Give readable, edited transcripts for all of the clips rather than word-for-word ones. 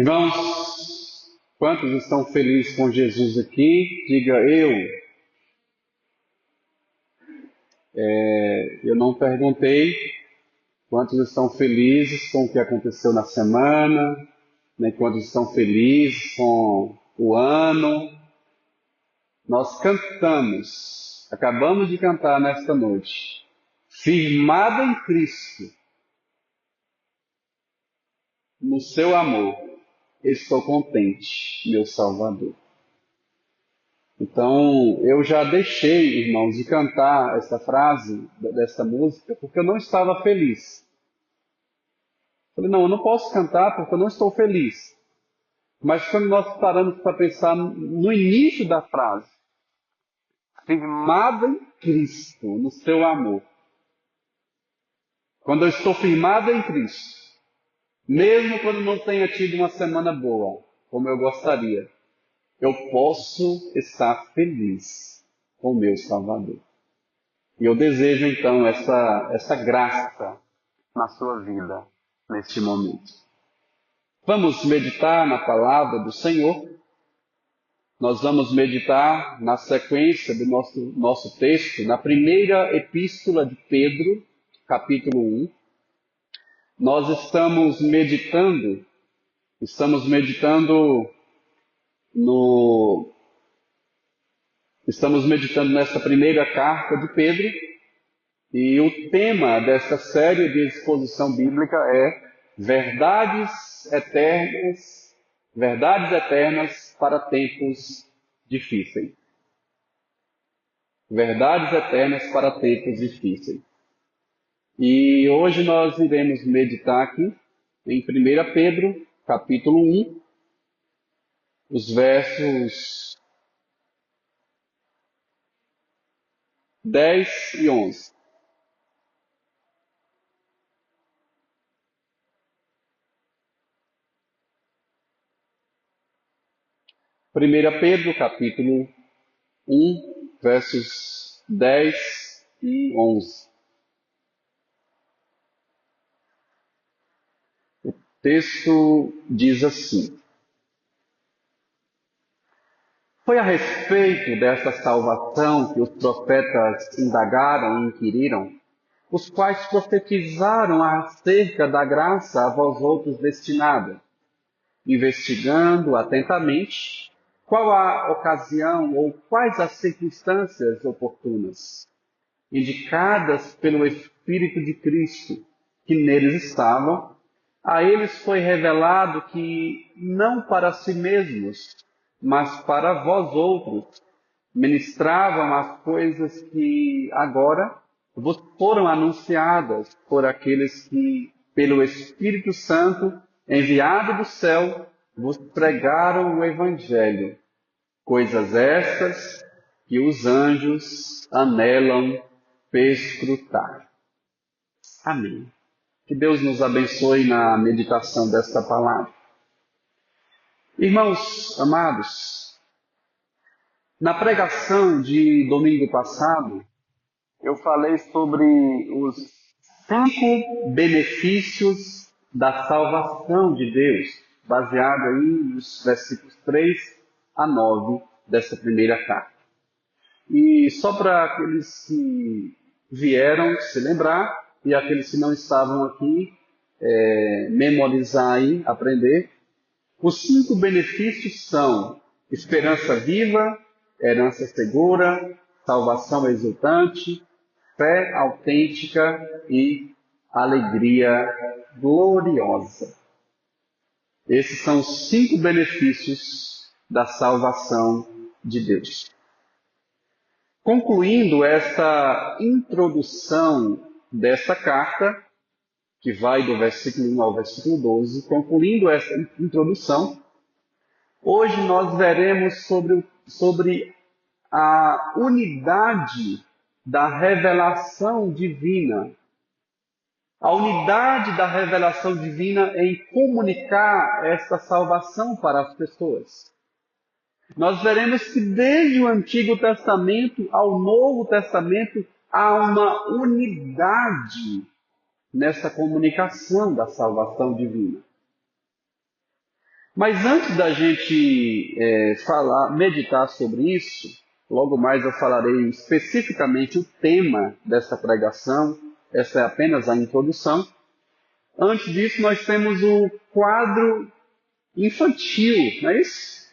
Irmãos, quantos estão felizes com Jesus aqui? Diga eu. Eu não perguntei quantos estão felizes com o que aconteceu na semana, nem quantos estão felizes com o ano. Nós cantamos, acabamos de cantar nesta noite, firmada em Cristo, no seu amor, estou contente, meu Salvador. Então, eu já deixei, irmãos, de cantar essa frase dessa música, porque eu não estava feliz. Falei, não, eu não posso cantar porque eu não estou feliz. Mas quando nós paramos para pensar no início da frase, firmada em Cristo, no seu amor. Quando eu estou firmada em Cristo, mesmo quando não tenha tido uma semana boa, como eu gostaria, eu posso estar feliz com o meu Salvador. E eu desejo então essa graça na sua vida, neste momento. Vamos meditar na palavra do Senhor. Nós vamos meditar na sequência do nosso texto, na primeira epístola de Pedro, capítulo 1. Nós estamos meditando nesta primeira carta de Pedro, e o tema desta série de exposição bíblica é verdades eternas para tempos difíceis. Verdades eternas para tempos difíceis. E hoje nós iremos meditar aqui em 1 Pedro, capítulo 1, os versos 10 e 11. Primeira Pedro, capítulo 1, versos 10 e 11. O texto diz assim: Foi a respeito desta salvação que os profetas indagaram e inquiriram, os quais profetizaram acerca da graça a vós outros destinada, investigando atentamente qual a ocasião ou quais as circunstâncias oportunas, indicadas pelo Espírito de Cristo, que neles estavam, a eles foi revelado que não para si mesmos, mas para vós outros, ministravam as coisas que agora vos foram anunciadas por aqueles que, pelo Espírito Santo, enviado do céu, vos pregaram o Evangelho, coisas estas que os anjos anelam perscrutar. Amém. Que Deus nos abençoe na meditação desta palavra. Irmãos amados, na pregação de domingo passado, eu falei sobre os 5 benefícios da salvação de Deus, baseado aí nos versículos 3 a 9 dessa primeira carta. E só para aqueles que vieram se lembrar e aqueles que não estavam aqui memorizar e aprender, os 5 benefícios são esperança viva, herança segura, salvação exultante, fé autêntica e alegria gloriosa. Esses são os 5 benefícios da salvação de Deus. Concluindo esta introdução desta carta, que vai do versículo 1 ao versículo 12, concluindo esta introdução, hoje nós veremos sobre a unidade da revelação divina. A unidade da revelação divina em comunicar esta salvação para as pessoas. Nós veremos que desde o Antigo Testamento ao Novo Testamento há uma unidade nessa comunicação da salvação divina. Mas antes da gente meditar sobre isso, logo mais eu falarei especificamente o tema dessa pregação, essa é apenas a introdução. Antes disso, nós temos o quadro infantil, não é isso?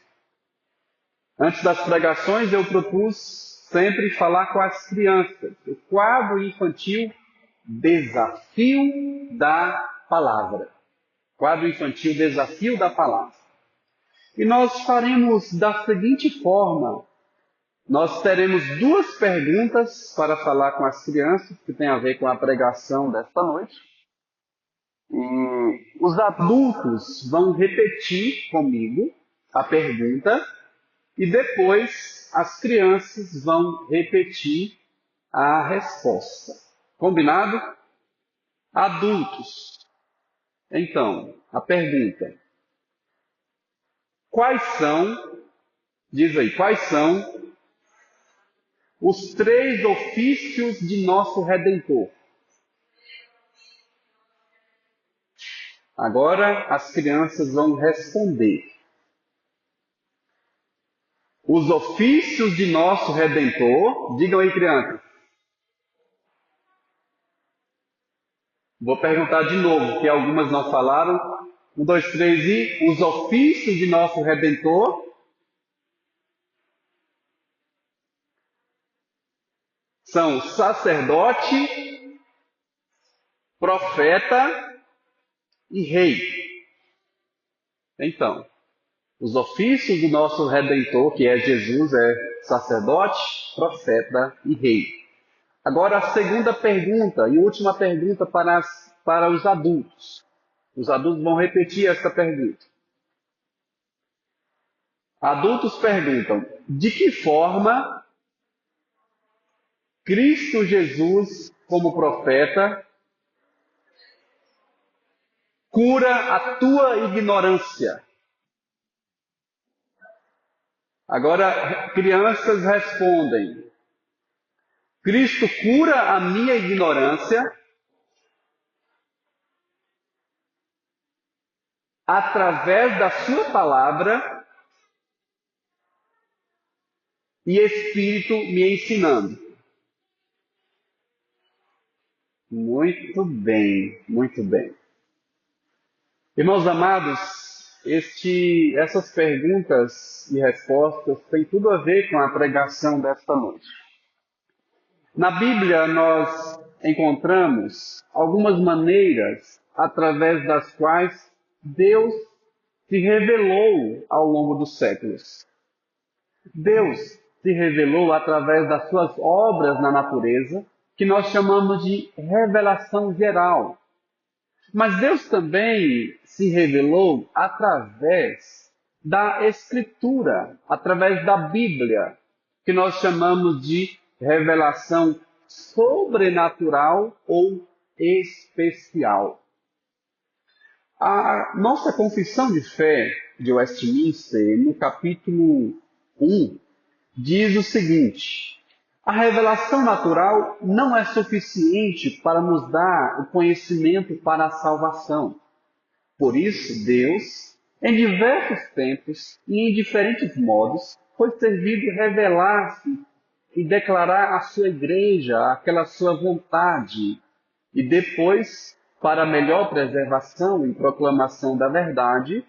Antes das pregações, eu propus sempre falar com as crianças. O quadro infantil, Desafio da Palavra. Quadro infantil, Desafio da Palavra. E nós faremos da seguinte forma: nós teremos duas perguntas para falar com as crianças, que tem a ver com a pregação desta noite. E os adultos vão repetir comigo a pergunta e depois as crianças vão repetir a resposta. Combinado? Adultos. Então, a pergunta: quais são os três ofícios de nosso Redentor? Agora as crianças vão responder. Os ofícios de nosso Redentor, digam aí, crianças. Vou perguntar de novo, que algumas não falaram. 1, 2, 3 e os ofícios de nosso Redentor são sacerdote, profeta e rei. Então, os ofícios do nosso Redentor, que é Jesus, é sacerdote, profeta e rei. Agora a segunda pergunta e última pergunta para os adultos. Os adultos vão repetir essa pergunta. Adultos perguntam: de que forma Cristo Jesus, como profeta, cura a tua ignorância? Agora, crianças respondem: Cristo cura a minha ignorância através da sua palavra e Espírito me ensinando. Muito bem, muito bem. Irmãos amados, essas perguntas e respostas têm tudo a ver com a pregação desta noite. Na Bíblia nós encontramos algumas maneiras através das quais Deus se revelou ao longo dos séculos. Deus se revelou através das suas obras na natureza, que nós chamamos de revelação geral. Mas Deus também se revelou através da Escritura, através da Bíblia, que nós chamamos de revelação sobrenatural ou especial. A nossa Confissão de Fé de Westminster, no capítulo 1, diz o seguinte: a revelação natural não é suficiente para nos dar o conhecimento para a salvação. Por isso, Deus, em diversos tempos e em diferentes modos, foi servido revelar-se e declarar à sua igreja aquela sua vontade. E depois, para melhor preservação e proclamação da verdade,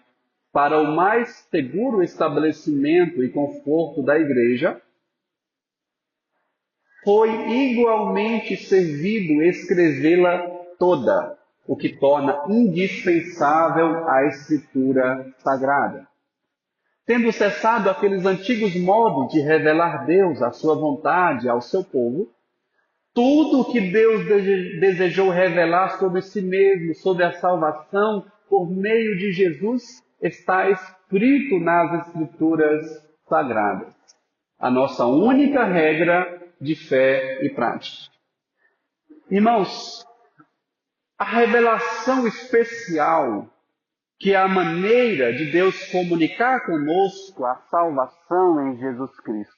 para o mais seguro estabelecimento e conforto da igreja, foi igualmente servido escrevê-la toda, o que torna indispensável a Escritura Sagrada. Tendo cessado aqueles antigos modos de revelar Deus, a sua vontade ao seu povo, tudo o que Deus desejou revelar sobre si mesmo, sobre a salvação, por meio de Jesus, está escrito nas Escrituras Sagradas. A nossa única regra de fé e prática. Irmãos, a revelação especial, que é a maneira de Deus comunicar conosco a salvação em Jesus Cristo.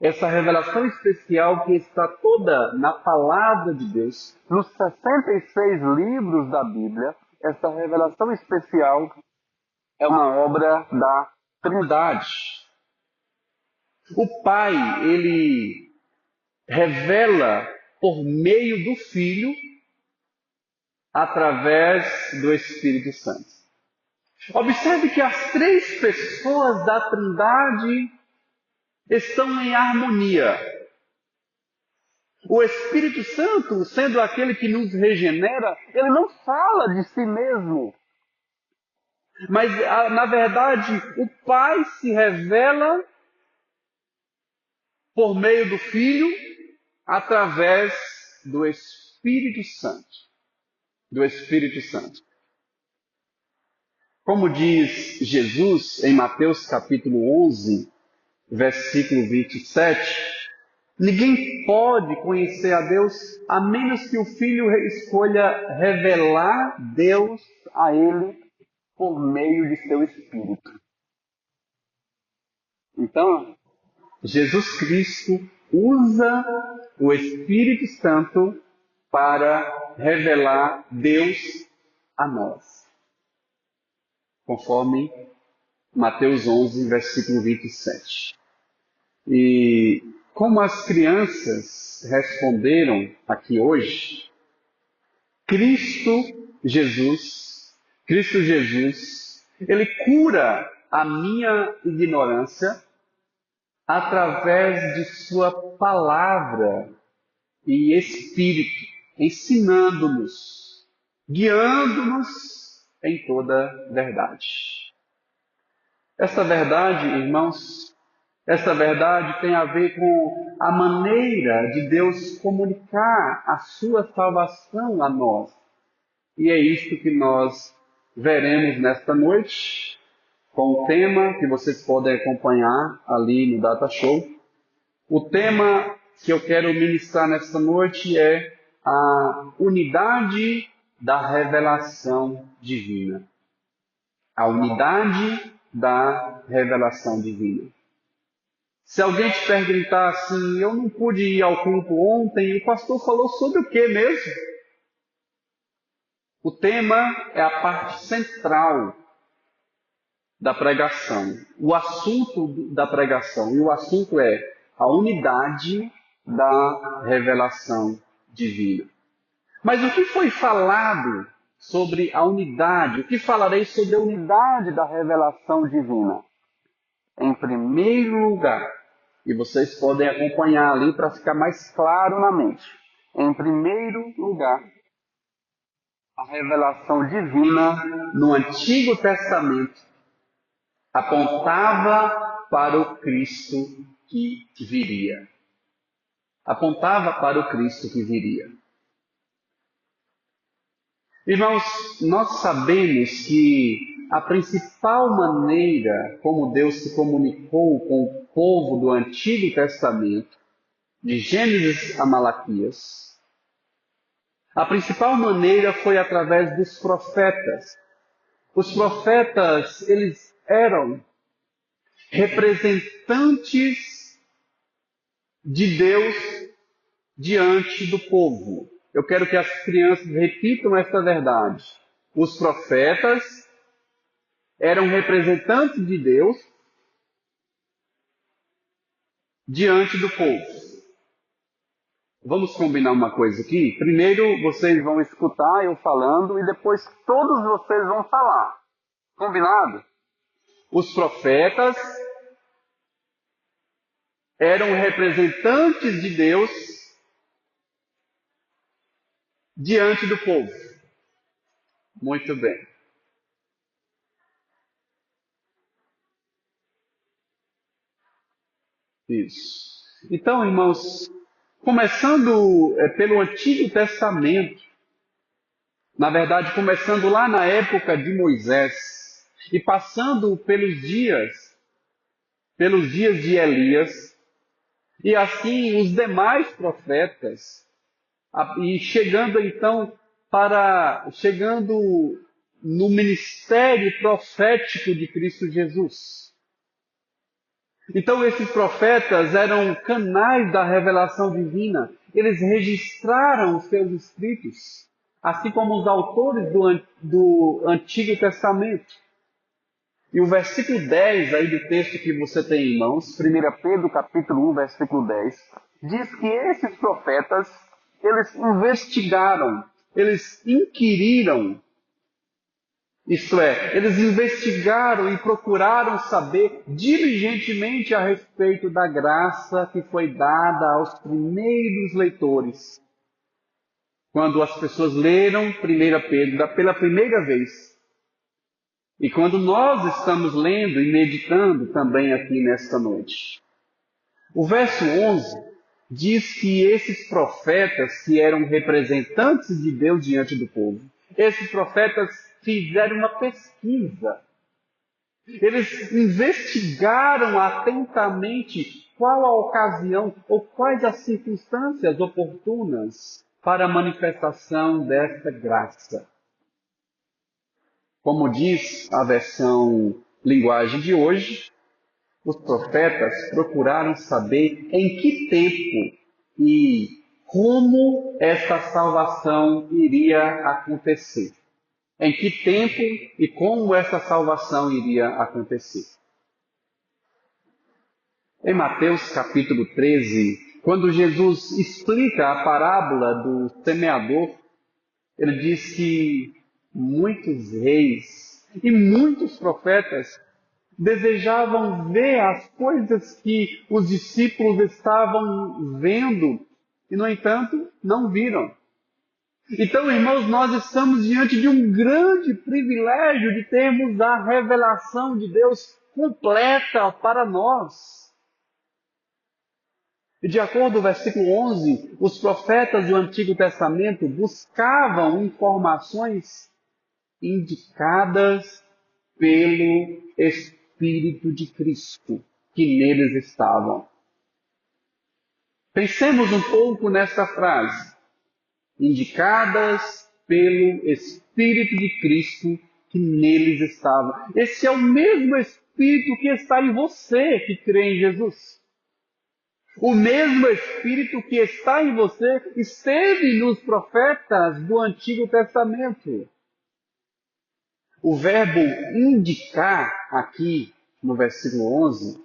Essa revelação especial que está toda na palavra de Deus, nos 66 livros da Bíblia, essa revelação especial é uma obra da Trindade. O Pai, ele revela por meio do Filho, através do Espírito Santo. Observe que as três pessoas da Trindade estão em harmonia. O Espírito Santo, sendo aquele que nos regenera, ele não fala de si mesmo. Mas, na verdade, o Pai se revela por meio do Filho, através do Espírito Santo. Do Espírito Santo. Como diz Jesus em Mateus capítulo 11, versículo 27, ninguém pode conhecer a Deus a menos que o Filho escolha revelar Deus a ele por meio de seu Espírito. Então, Jesus Cristo usa o Espírito Santo para revelar Deus a nós. Conforme Mateus 11, versículo 27. E como as crianças responderam aqui hoje, Cristo Jesus, ele cura a minha ignorância através de sua palavra e Espírito, ensinando-nos, guiando-nos em toda verdade. Essa verdade, irmãos, essa verdade tem a ver com a maneira de Deus comunicar a sua salvação a nós. E é isto que nós veremos nesta noite, com o tema que vocês podem acompanhar ali no Data Show. O tema que eu quero ministrar nesta noite é a unidade da revelação divina. A unidade da revelação divina. Se alguém te perguntar assim, eu não pude ir ao culto ontem, o pastor falou sobre o que mesmo? O tema é a parte central da pregação, o assunto da pregação, e o assunto é a unidade da revelação divina. Mas o que foi falado sobre a unidade? O que falarei sobre a unidade da revelação divina? Em primeiro lugar, e vocês podem acompanhar ali para ficar mais claro na mente. Em primeiro lugar, a revelação divina no Antigo Testamento apontava para o Cristo que viria. Apontava para o Cristo que viria. Irmãos, nós sabemos que a principal maneira como Deus se comunicou com o povo do Antigo Testamento, de Gênesis a Malaquias, a principal maneira foi através dos profetas. Os profetas, eles eram representantes de Deus diante do povo. Eu quero que as crianças repitam esta verdade. Os profetas eram representantes de Deus diante do povo. Vamos combinar uma coisa aqui? Primeiro vocês vão escutar eu falando e depois todos vocês vão falar. Combinado? Os profetas eram representantes de Deus diante do povo. Muito bem. Isso. Então, irmãos, começando pelo Antigo Testamento, na verdade, começando lá na época de Moisés e passando pelos dias de Elias, e assim os demais profetas, e chegando no ministério profético de Cristo Jesus. Então esses profetas eram canais da revelação divina, eles registraram os seus escritos, assim como os autores do Antigo Testamento. E o versículo 10 aí do texto que você tem em mãos, 1 Pedro capítulo 1, versículo 10, diz que esses profetas, eles investigaram, eles inquiriram, isto é, eles investigaram e procuraram saber diligentemente a respeito da graça que foi dada aos primeiros leitores. Quando as pessoas leram 1 Pedro pela primeira vez. E quando nós estamos lendo e meditando também aqui nesta noite. O verso 11 diz que esses profetas que eram representantes de Deus diante do povo, esses profetas fizeram uma pesquisa. Eles investigaram atentamente qual a ocasião ou quais as circunstâncias oportunas para a manifestação desta graça. Como diz a versão linguagem de hoje, os profetas procuraram saber em que tempo e como esta salvação iria acontecer. Em que tempo e como essa salvação iria acontecer. Em Mateus capítulo 13, quando Jesus explica a parábola do semeador, ele diz que muitos reis e muitos profetas desejavam ver as coisas que os discípulos estavam vendo e, no entanto, não viram. Então, irmãos, nós estamos diante de um grande privilégio de termos a revelação de Deus completa para nós. E de acordo com o versículo 11, os profetas do Antigo Testamento buscavam informações indicadas pelo Espírito de Cristo que neles estavam. Pensemos um pouco nesta frase. Indicadas pelo Espírito de Cristo que neles estava. Esse é o mesmo Espírito que está em você que crê em Jesus. O mesmo Espírito que está em você esteve nos profetas do Antigo Testamento. O verbo indicar aqui no versículo 11,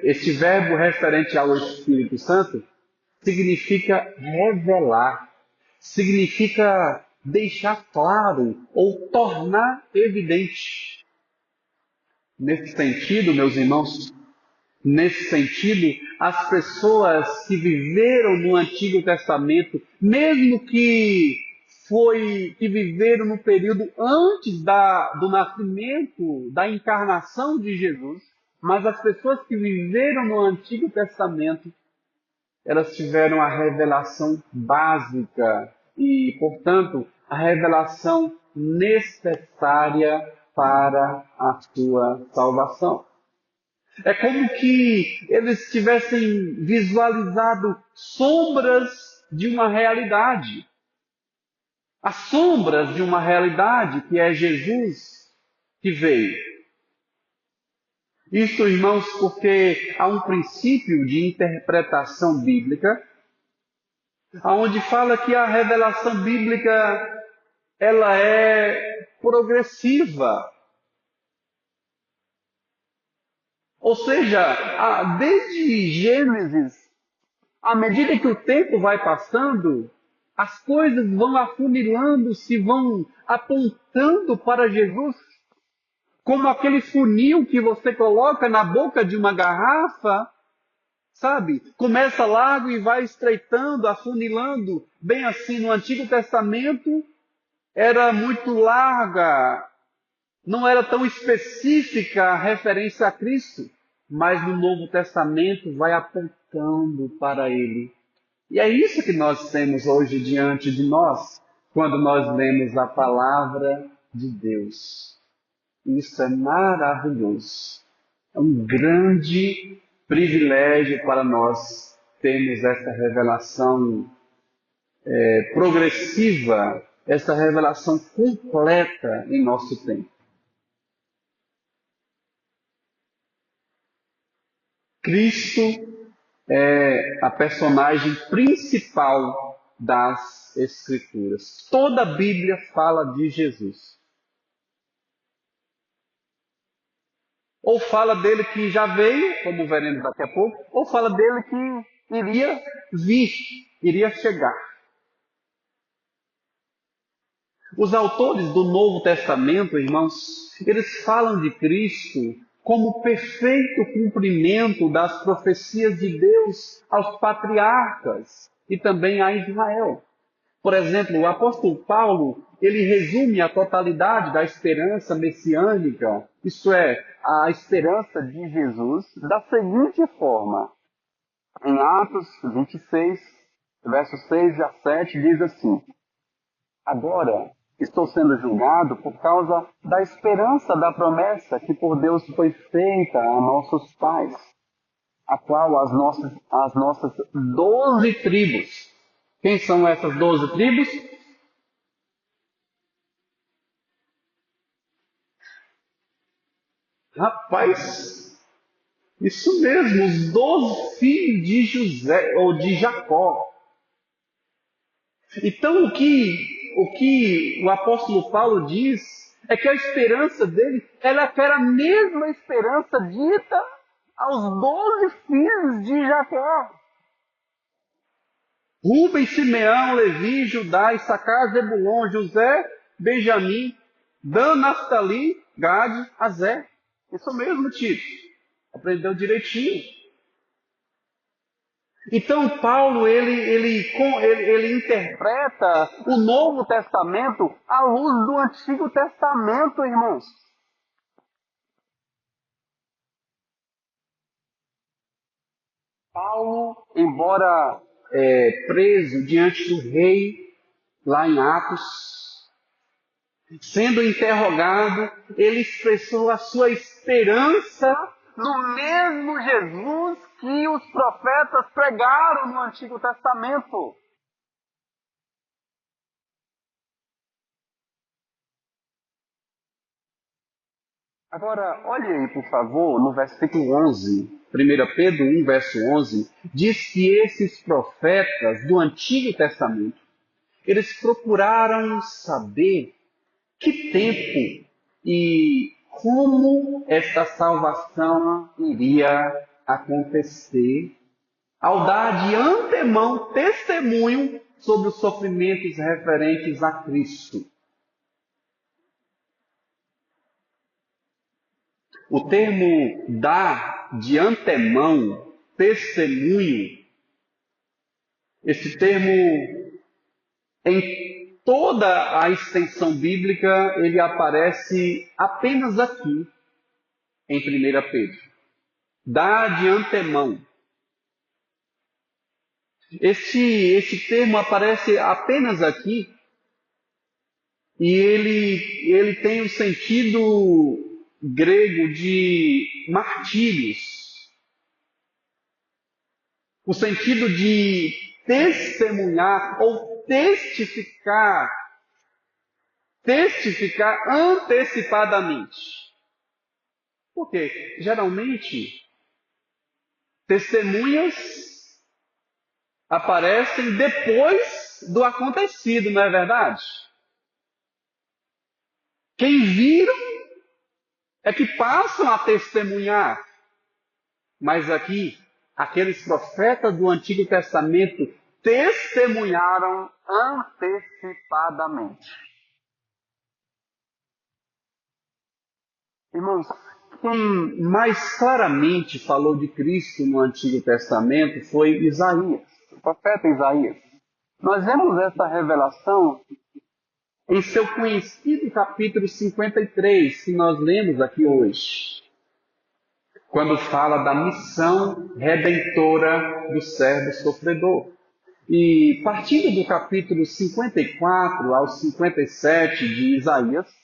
esse verbo referente ao Espírito Santo, significa revelar, significa deixar claro ou tornar evidente. Nesse sentido, meus irmãos, as pessoas que viveram no Antigo Testamento, mesmo que viveram no período antes do nascimento, da encarnação de Jesus, mas as pessoas que viveram no Antigo Testamento, elas tiveram a revelação básica e, portanto, a revelação necessária para a sua salvação. É como que eles tivessem visualizado sombras de uma realidade. As sombras de uma realidade que é Jesus que veio. Isso, irmãos, porque há um princípio de interpretação bíblica, onde fala que a revelação bíblica ela é progressiva. Ou seja, desde Gênesis, à medida que o tempo vai passando, as coisas vão afunilando-se, vão apontando para Jesus. Como aquele funil que você coloca na boca de uma garrafa, sabe? Começa largo e vai estreitando, afunilando. Bem assim, no Antigo Testamento era muito larga, não era tão específica a referência a Cristo, mas no Novo Testamento vai apontando para Ele. E é isso que nós temos hoje diante de nós, quando nós lemos a palavra de Deus. Isso é maravilhoso. É um grande privilégio para nós termos essa revelação progressiva, essa revelação completa em nosso tempo. Cristo é a personagem principal das Escrituras. Toda a Bíblia fala de Jesus. Ou fala dele que já veio, como veremos daqui a pouco, ou fala dele que iria vir, iria chegar. Os autores do Novo Testamento, irmãos, eles falam de Cristo como o perfeito cumprimento das profecias de Deus aos patriarcas e também a Israel. Por exemplo, o apóstolo Paulo, ele resume a totalidade da esperança messiânica, isto é, a esperança de Jesus, da seguinte forma. Em Atos 26, versos 6 a 7, diz assim: Agora estou sendo julgado por causa da esperança da promessa que por Deus foi feita a nossos pais, a qual as nossas 12 tribos. Quem são essas 12 tribos? Rapaz, isso mesmo, os 12 filhos de José ou de Jacó. Então o que o apóstolo Paulo diz é que a esperança dele, ela era a mesma esperança dita aos 12 filhos de Jacó. Rubem, Simeão, Levi, Judá, Issacar, Zebulon, José, Benjamim, Dan, Naftali, Gade, Azé. Isso mesmo, Tito. Aprendeu direitinho. Então, Paulo, ele interpreta o Novo Testamento à luz do Antigo Testamento, irmãos. Paulo, embora preso diante do rei, lá em Atos, sendo interrogado, ele expressou a sua esperança no mesmo Jesus que os profetas pregaram no Antigo Testamento. Agora, olhe aí, por favor, no versículo 11, 1 Pedro 1, verso 11, diz que esses profetas do Antigo Testamento, eles procuraram saber que tempo e como esta salvação iria acontecer, ao dar de antemão testemunho sobre os sofrimentos referentes a Cristo. O termo dar de antemão testemunho, esse termo, em toda a extensão bíblica, ele aparece apenas aqui, em 1 Pedro. Dar de antemão. Esse termo aparece apenas aqui e ele tem o sentido grego de martírios, o sentido de testemunhar ou testificar antecipadamente. Porque geralmente testemunhas aparecem depois do acontecido, não é verdade? Quem viram é que passam a testemunhar. Mas aqui, aqueles profetas do Antigo Testamento testemunharam antecipadamente. Irmãos, quem mais claramente falou de Cristo no Antigo Testamento foi Isaías, o profeta Isaías. Nós vemos essa revelação em seu conhecido capítulo 53, que nós lemos aqui hoje, quando fala da missão redentora do servo sofredor. E partindo do capítulo 54 ao 57 de Isaías,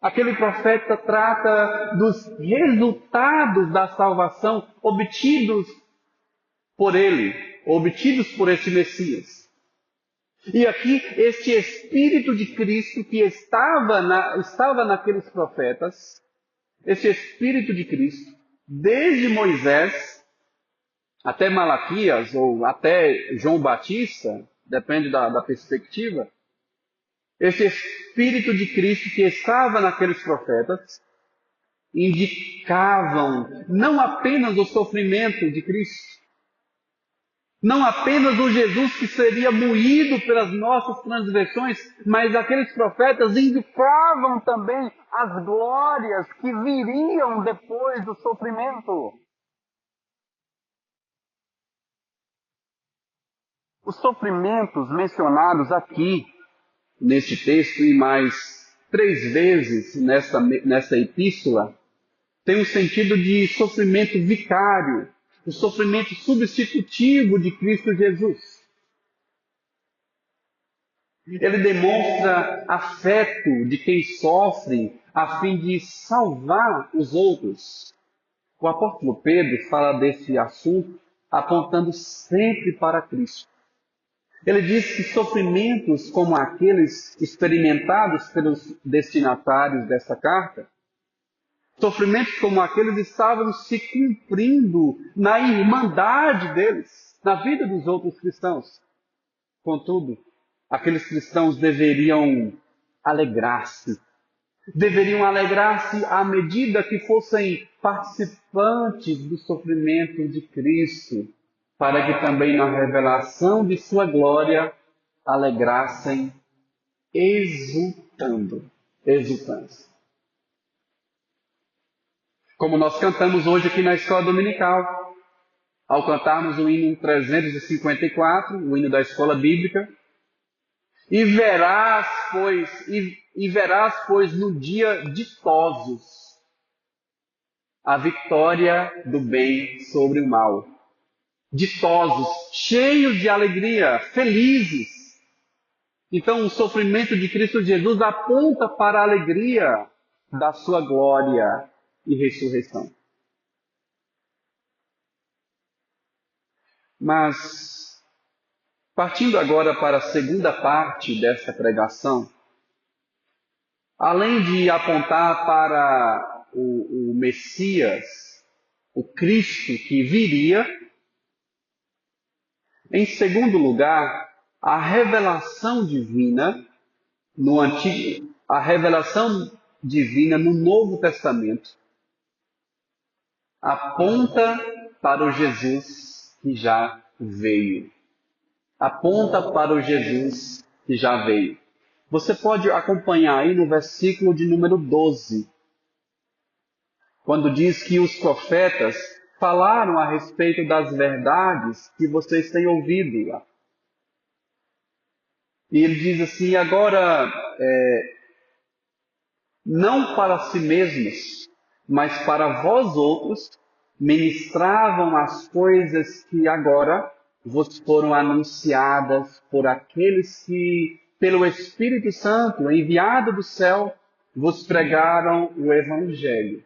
aquele profeta trata dos resultados da salvação obtidos por ele, obtidos por esse Messias. E aqui, este Espírito de Cristo que estava naqueles profetas, esse Espírito de Cristo, desde Moisés até Malaquias, ou até João Batista, depende da perspectiva, esse Espírito de Cristo que estava naqueles profetas, indicavam não apenas o sofrimento de Cristo, não apenas o Jesus que seria moído pelas nossas transgressões, mas aqueles profetas indicavam também as glórias que viriam depois do sofrimento. Os sofrimentos mencionados aqui, neste texto, e mais 3 vezes nessa epístola, têm um sentido de sofrimento vicário, o sofrimento substitutivo de Cristo Jesus. Ele demonstra afeto de quem sofre a fim de salvar os outros. O apóstolo Pedro fala desse assunto apontando sempre para Cristo. Ele diz que sofrimentos como aqueles experimentados pelos destinatários dessa carta, sofrimentos como aqueles estavam se cumprindo na irmandade deles, na vida dos outros cristãos. Contudo, aqueles cristãos deveriam alegrar-se. Deveriam alegrar-se à medida que fossem participantes do sofrimento de Cristo, para que também na revelação de sua glória alegrassem exultando. Como nós cantamos hoje aqui na escola dominical, ao cantarmos o hino 354, o hino da escola bíblica, e verás, pois, no dia ditosos, a vitória do bem sobre o mal. Ditosos, cheios de alegria, felizes. Então, o sofrimento de Cristo Jesus aponta para a alegria da sua glória e ressurreição. Mas, partindo agora para a segunda parte desta pregação, além de apontar para o Messias, o Cristo que viria, em segundo lugar, a revelação divina no Novo Testamento aponta para o Jesus que já veio. Aponta para o Jesus que já veio. Você pode acompanhar aí no versículo de número 12, quando diz que os profetas falaram a respeito das verdades que vocês têm ouvido lá. E ele diz assim, agora, não para si mesmos, mas para vós outros, ministravam as coisas que agora vos foram anunciadas por aqueles que, pelo Espírito Santo, enviado do céu, vos pregaram o Evangelho.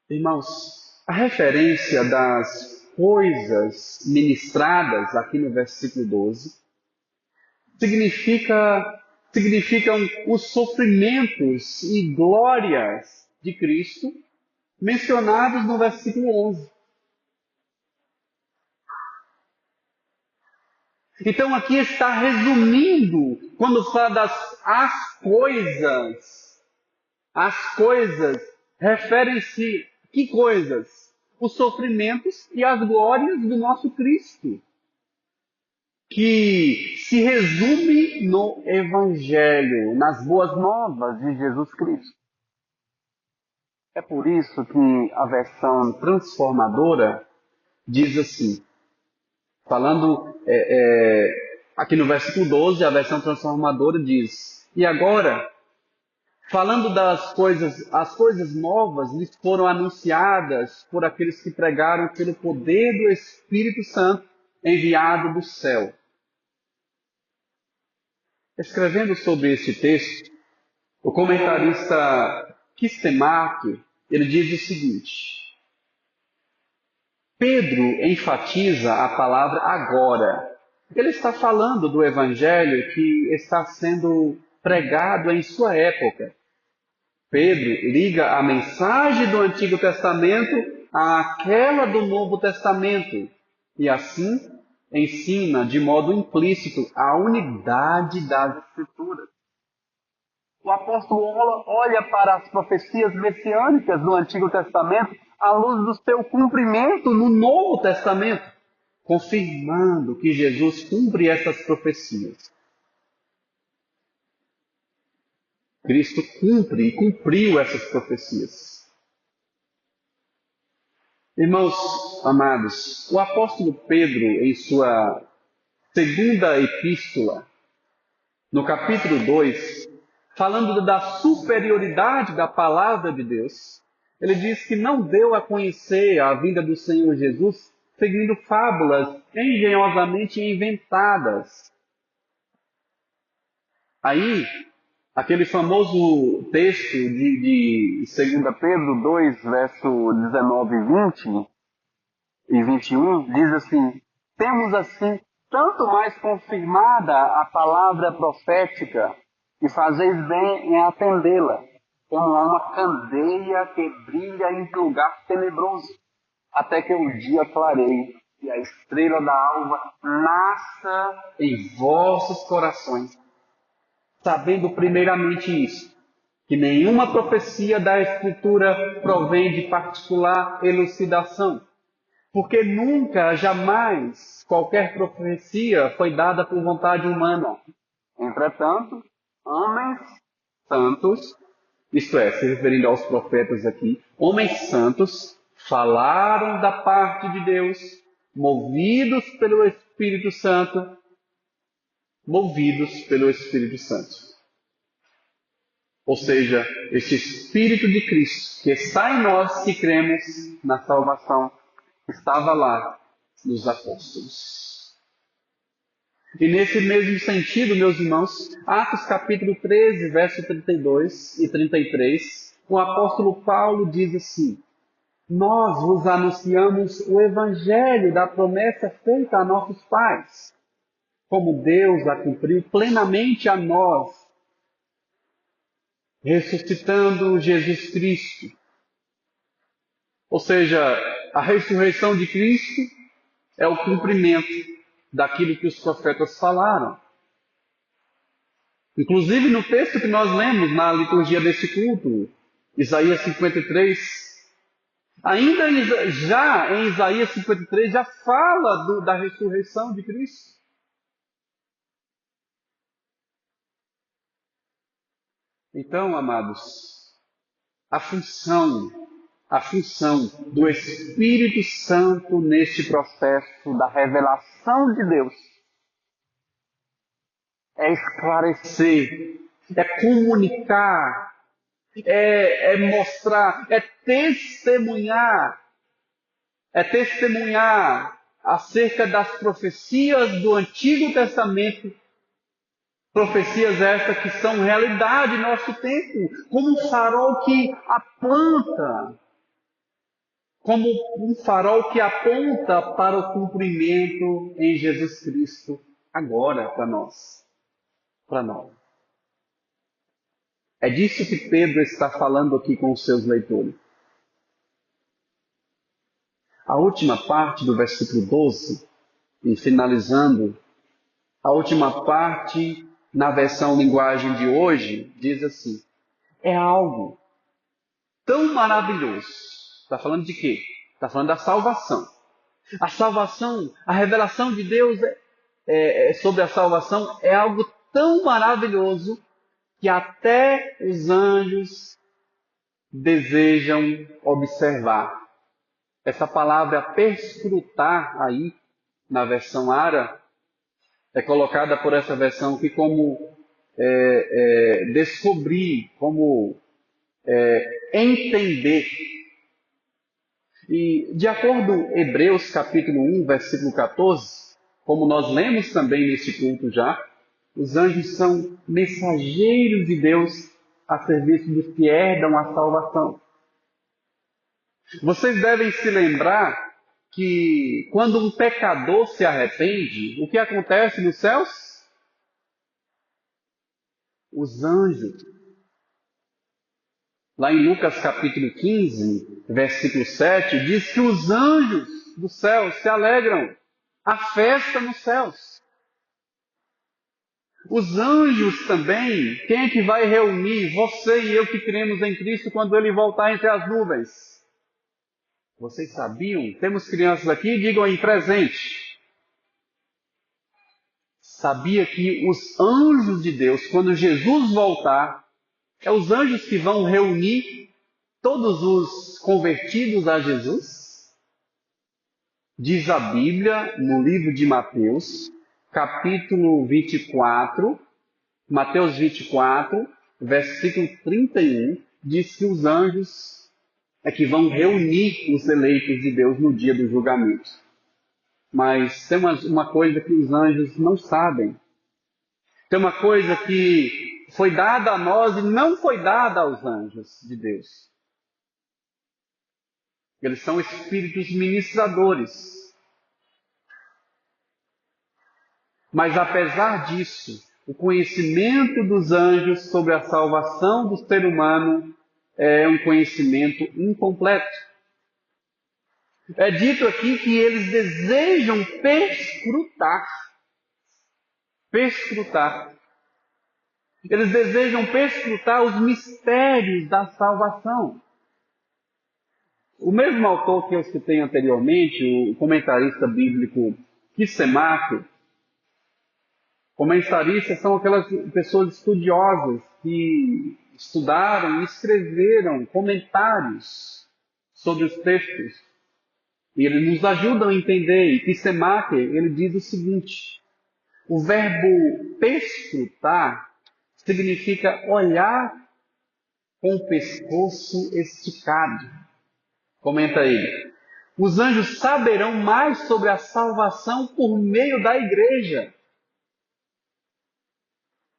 Irmãos, a referência das coisas ministradas aqui no versículo 12 significam os sofrimentos e glórias de Cristo mencionados no versículo 11. Então aqui está resumindo, quando fala das as coisas referem-se que coisas? Os sofrimentos e as glórias do nosso Cristo, que se resume no Evangelho, nas boas novas de Jesus Cristo. É por isso que a versão transformadora diz assim, falando aqui no versículo 12, a versão transformadora diz, e agora, falando das coisas, as coisas novas lhes foram anunciadas por aqueles que pregaram pelo poder do Espírito Santo enviado do céu. Escrevendo sobre este texto, o comentarista Kistemaker, ele diz o seguinte, Pedro enfatiza a palavra agora. Ele está falando do Evangelho que está sendo pregado em sua época. Pedro liga a mensagem do Antigo Testamento àquela do Novo Testamento e assim ensina de modo implícito a unidade das Escrituras. O apóstolo olha para as profecias messiânicas do Antigo Testamento à luz do seu cumprimento no Novo Testamento, confirmando que Jesus cumpre essas profecias. Cristo cumpre e cumpriu essas profecias. Irmãos amados, o apóstolo Pedro, em sua segunda epístola, no capítulo 2, falando da superioridade da palavra de Deus, ele diz que não deu a conhecer a vinda do Senhor Jesus seguindo fábulas engenhosamente inventadas. Aí, aquele famoso texto de 2 Pedro 2, verso 19 e 21, diz assim: temos assim tanto mais confirmada a palavra profética, e fazeis bem em atendê-la, como uma candeia que brilha em lugar tenebroso, até que o dia clareie e a estrela da alva nasça em vossos corações, sabendo primeiramente isso, que nenhuma profecia da Escritura provém de particular elucidação, porque nunca, jamais, qualquer profecia foi dada por vontade humana. Entretanto, homens santos, isto é, se referindo aos profetas aqui, homens santos falaram da parte de Deus, movidos pelo Espírito Santo, Ou seja, este Espírito de Cristo que está em nós que cremos na salvação, estava lá nos apóstolos. E nesse mesmo sentido, meus irmãos, Atos capítulo 13, verso 32 e 33, o apóstolo Paulo diz assim: nós vos anunciamos o evangelho da promessa feita a nossos pais, como Deus a cumpriu plenamente a nós, ressuscitando Jesus Cristo. Ou seja, a ressurreição de Cristo é o cumprimento daquilo que os profetas falaram. Inclusive no texto que nós lemos na liturgia deste culto, Isaías 53, já em Isaías 53 já fala da ressurreição de Cristo. Então, amados, a função do Espírito Santo neste processo da revelação de Deus é esclarecer, é comunicar, é mostrar, é testemunhar acerca das profecias do Antigo Testamento, profecias estas que são realidade em nosso tempo, como um farol que aponta para o cumprimento em Jesus Cristo, agora para nós. É disso que Pedro está falando aqui com os seus leitores. A última parte do versículo 12, e finalizando, a última parte, na versão linguagem de hoje, diz assim: é algo tão maravilhoso. Está falando de quê? Está falando da salvação. A salvação, a revelação de Deus sobre a salvação é algo tão maravilhoso que até os anjos desejam observar. Essa palavra perscrutar aí, na versão Ara, é colocada por essa versão aqui como descobrir, como entender. E de acordo com Hebreus capítulo 1, versículo 14, como nós lemos também neste culto já, os anjos são mensageiros de Deus a serviço dos que herdam a salvação. Vocês devem se lembrar que quando um pecador se arrepende, o que acontece nos céus? Os anjos. Lá em Lucas capítulo 15, versículo 7, diz que os anjos do céu se alegram. Há festa nos céus. Os anjos também, quem é que vai reunir você e eu que cremos em Cristo quando Ele voltar entre as nuvens? Vocês sabiam? Temos crianças aqui, digam aí presente. Sabia que os anjos de Deus, quando Jesus voltar, é os anjos que vão reunir todos os convertidos a Jesus? Diz a Bíblia, no livro de Mateus, capítulo 24, Mateus 24, versículo 31, diz que os anjos é que vão reunir os eleitos de Deus no dia do julgamento. Mas tem uma coisa que os anjos não sabem. Tem uma coisa que foi dada a nós e não foi dada aos anjos de Deus. Eles são espíritos ministradores. Mas apesar disso, o conhecimento dos anjos sobre a salvação do ser humano é um conhecimento incompleto. É dito aqui que eles desejam perscrutar. Eles desejam perscrutar os mistérios da salvação. O mesmo autor que eu citei anteriormente, o comentarista bíblico Kissemaker, comentaristas são aquelas pessoas estudiosas que estudaram e escreveram comentários sobre os textos. E eles nos ajudam a entender. E Kissemaker, ele diz o seguinte: o verbo perscrutar significa olhar com o pescoço esticado. Comenta ele. Os anjos saberão mais sobre a salvação por meio da igreja.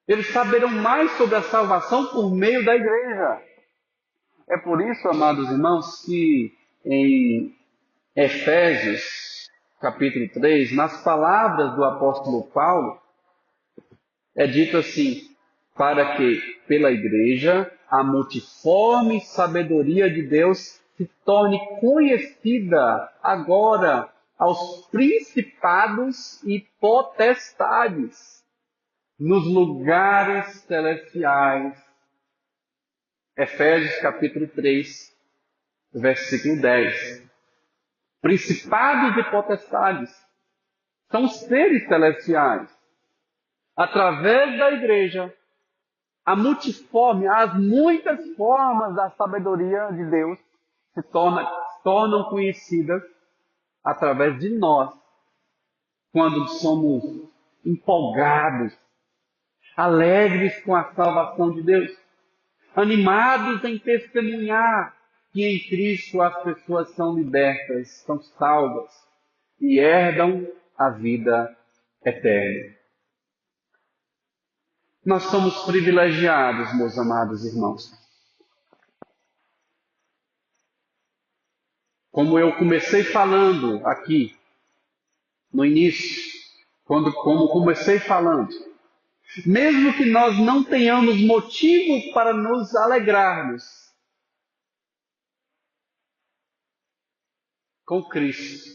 Eles saberão mais sobre a salvação por meio da igreja. É por isso, amados irmãos, que em Efésios, capítulo 3, nas palavras do apóstolo Paulo, é dito assim: para que, pela igreja, a multiforme sabedoria de Deus se torne conhecida agora aos principados e potestades nos lugares celestiais. Efésios capítulo 3, versículo 10. Principados e potestades são os seres celestiais. Através da igreja, a multiforme, as muitas formas da sabedoria de Deus se tornam conhecidas através de nós, quando somos empolgados, alegres com a salvação de Deus, animados em testemunhar que em Cristo as pessoas são libertas, são salvas e herdam a vida eterna. Nós somos privilegiados, meus amados irmãos. Como eu comecei falando aqui, no início, como comecei falando, mesmo que nós não tenhamos motivo para nos alegrarmos, com Cristo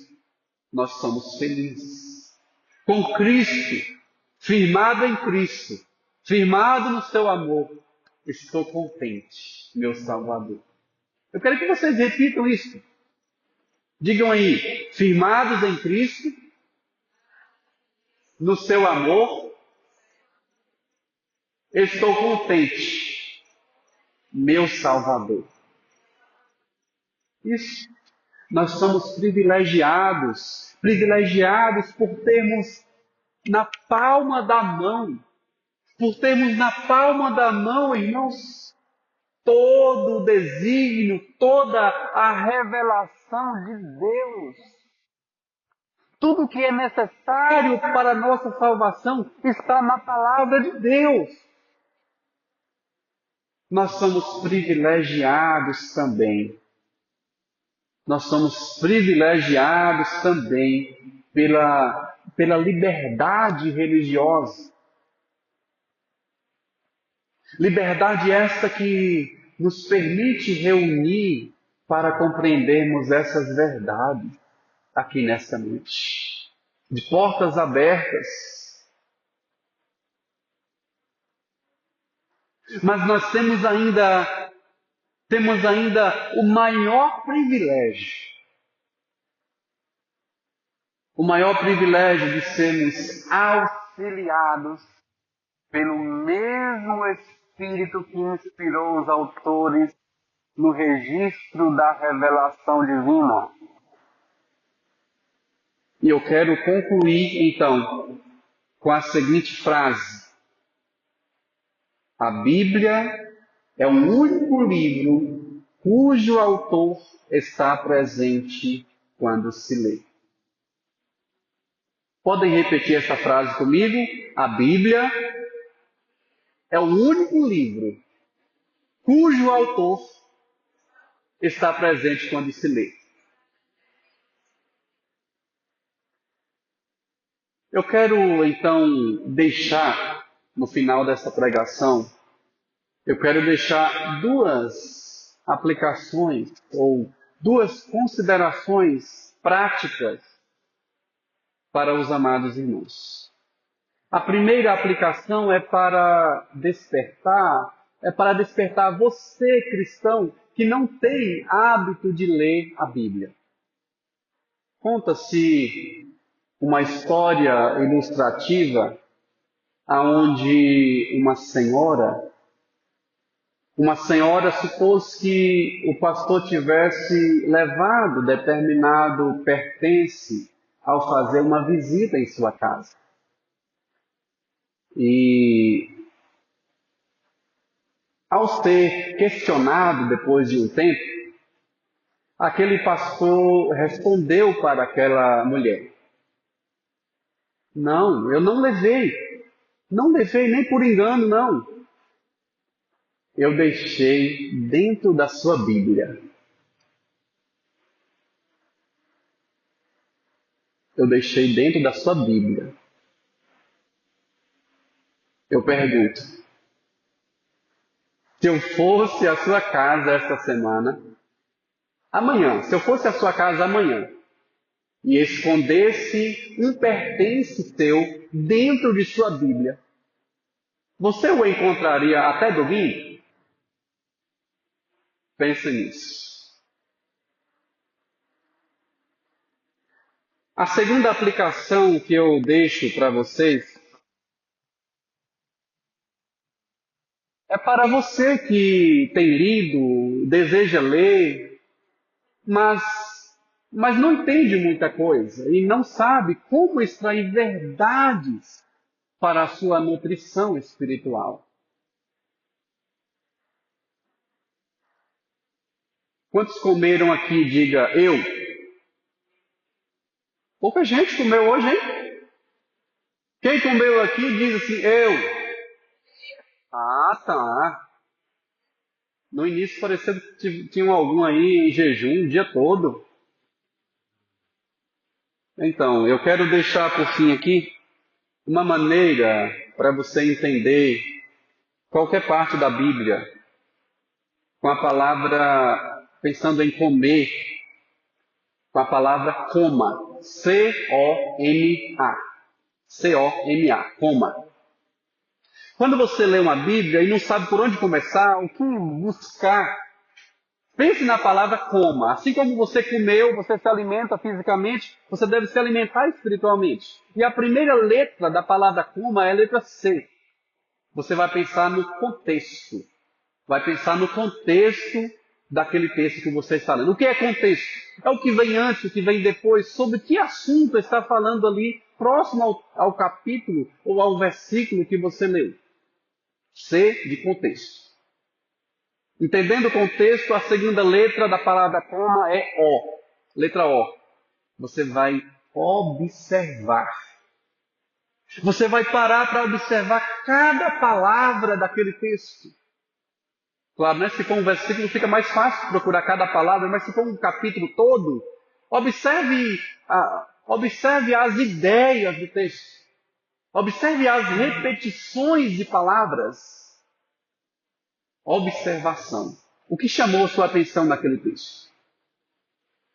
nós somos felizes. Com Cristo, firmado em Cristo, firmado no seu amor, estou contente, meu Salvador. Eu quero que vocês repitam isso. Digam aí: firmados em Cristo, no seu amor, estou contente, meu Salvador. Isso. Nós somos privilegiados por termos na palma da mão, irmãos, todo o desígnio, toda a revelação de Deus. Tudo que é necessário para a nossa salvação está na palavra de Deus. Nós somos privilegiados também. Nós somos privilegiados também pela liberdade religiosa. Liberdade esta que nos permite reunir para compreendermos essas verdades aqui nesta noite. De portas abertas. Mas nós temos ainda o maior privilégio de sermos auxiliados pelo mesmo Espírito que inspirou os autores no registro da revelação divina. E eu quero concluir, então, com a seguinte frase: a Bíblia é o único livro cujo autor está presente quando se lê. Podem repetir essa frase comigo? A Bíblia é o único livro cujo autor está presente quando se lê. Eu quero, então, deixar, no final dessa pregação, eu quero deixar duas aplicações ou duas considerações práticas para os amados irmãos. A primeira aplicação é para despertar você, cristão, que não tem hábito de ler a Bíblia. Conta-se uma história ilustrativa aonde uma senhora supôs que o pastor tivesse levado determinado pertence ao fazer uma visita em sua casa. E ao ser questionado depois de um tempo, aquele pastor respondeu para aquela mulher: não, eu não levei nem por engano, não. Eu deixei dentro da sua Bíblia. Eu deixei dentro da sua Bíblia. Eu pergunto, se eu fosse à sua casa esta semana, se eu fosse à sua casa amanhã, e escondesse um pertence seu dentro de sua Bíblia, você o encontraria até domingo? Pense nisso. A segunda aplicação que eu deixo para vocês é para você que tem lido, deseja ler, mas não entende muita coisa e não sabe como extrair verdades para a sua nutrição espiritual. Quantos comeram aqui? Diga eu. Pouca gente comeu hoje, hein? Quem comeu aqui diz assim, eu. Ah, tá. No início parecia que tinham algum aí em jejum o dia todo. Então, eu quero deixar por fim aqui uma maneira para você entender qualquer parte da Bíblia com a palavra, pensando em comer, com a palavra coma. C-O-M-A. C-O-M-A. Coma. Quando você lê uma Bíblia e não sabe por onde começar, o que buscar, pense na palavra coma. Assim como você comeu, você se alimenta fisicamente, você deve se alimentar espiritualmente. E a primeira letra da palavra coma é a letra C. Você vai pensar no contexto. Vai pensar no contexto daquele texto que você está lendo. O que é contexto? É o que vem antes, o que vem depois, sobre que assunto está falando ali, próximo ao capítulo ou ao versículo que você leu. C de contexto. Entendendo o contexto, a segunda letra da palavra coma é O. Letra O. Você vai observar. Você vai parar para observar cada palavra daquele texto. Claro, né? Se for um versículo, fica mais fácil procurar cada palavra, mas se for um capítulo todo, observe as ideias do texto. Observe as repetições de palavras. Observação. O que chamou sua atenção naquele texto?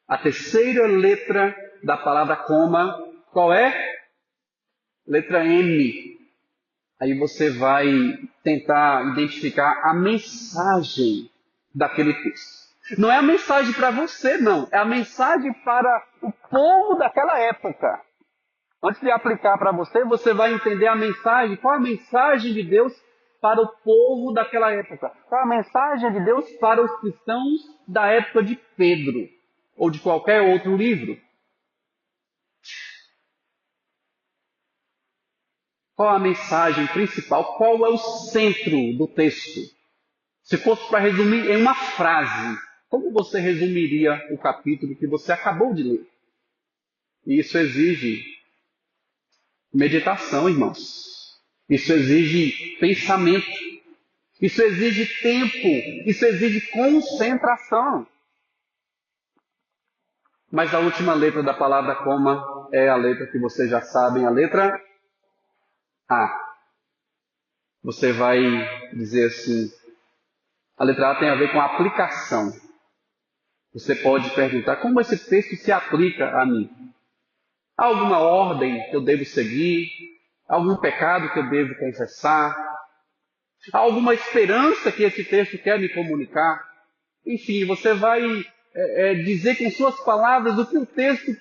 A terceira letra da palavra coma, qual é? Letra M. Aí você vai tentar identificar a mensagem daquele texto. Não é a mensagem para você, não. É a mensagem para o povo daquela época. Antes de aplicar para você, você vai entender a mensagem. Qual a mensagem de Deus para o povo daquela época? Qual a mensagem de Deus para os cristãos da época de Pedro? Ou de qualquer outro livro? Qual a mensagem principal? Qual é o centro do texto? Se fosse para resumir em uma frase, como você resumiria o capítulo que você acabou de ler? E isso exige meditação, irmãos. Isso exige pensamento. Isso exige tempo. Isso exige concentração. Mas a última letra da palavra coma é a letra que vocês já sabem, a letra A. Você vai dizer assim, a letra A tem a ver com a aplicação. Você pode perguntar, como esse texto se aplica a mim? Há alguma ordem que eu devo seguir? Algum pecado que eu devo confessar? Há alguma esperança que esse texto quer me comunicar? Enfim, você vai dizer com suas palavras o que o texto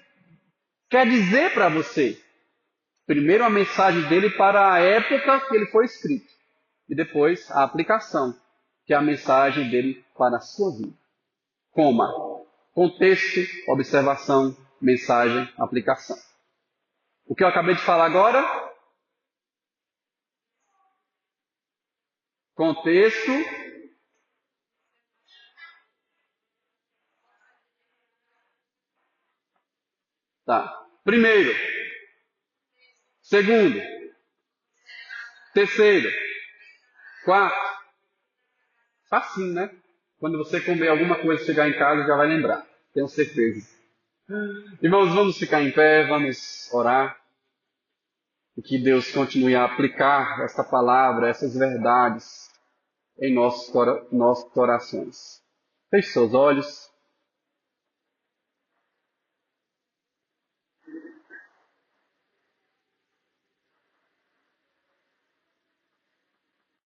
quer dizer para você. Primeiro a mensagem dele para a época que ele foi escrito. E depois a aplicação, que é a mensagem dele para a sua vida. Coma: contexto, observação, mensagem, aplicação. O que eu acabei de falar agora? Contexto, tá. Primeiro, segundo, terceiro, quarto. Facinho, né? Quando você comer alguma coisa, chegar em casa, já vai lembrar. Tenho certeza. Irmãos, vamos ficar em pé, vamos orar. E que Deus continue a aplicar essa palavra, essas verdades em nossos corações. Feche seus olhos.